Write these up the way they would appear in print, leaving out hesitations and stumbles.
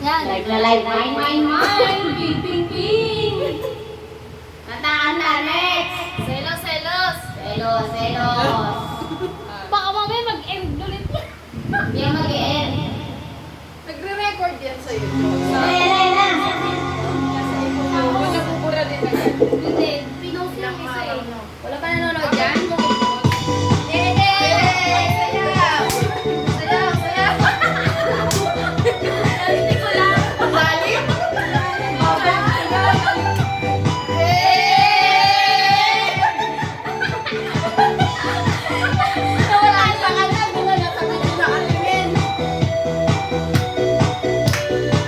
Yan. Nagla-live. Mine. Ping, ping, ping. Kanta, next. Selos, selos. Selos. Baka mamaya mag-end ulit yan. Hindi yan mag-e-end. Nagre-record yan sa YouTube. Nabubura din na yan. Hindi, pinost yung isa eh. Wala pa nanonood dyan? Hindi ko lang. Wala sa kanya, wala sa kanya na alingin.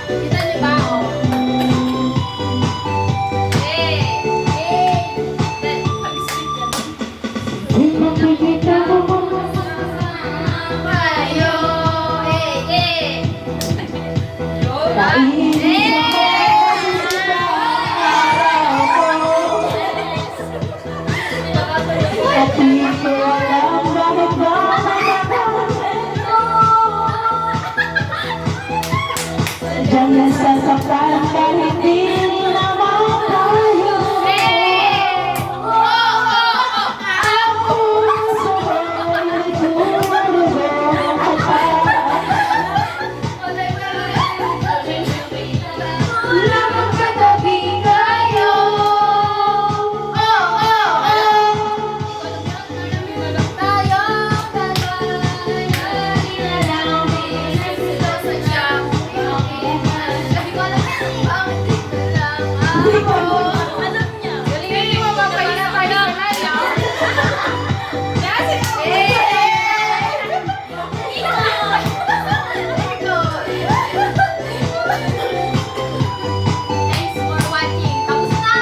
Kita niyo ba ako? Ayo, Jangan sasaktan kahit di naman tayo. lamang katabi kayo. Thanks for watching. Tapos na!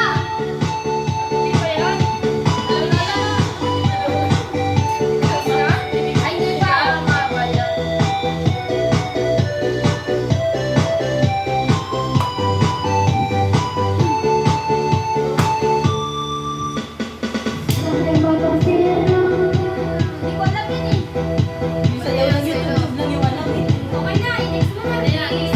Hindi pa yan? Tapos na? Ay, hindi pa. Hindi ko alam yun eh. Sa YouTube lang yung alam eh. Okay na, i-next mo na.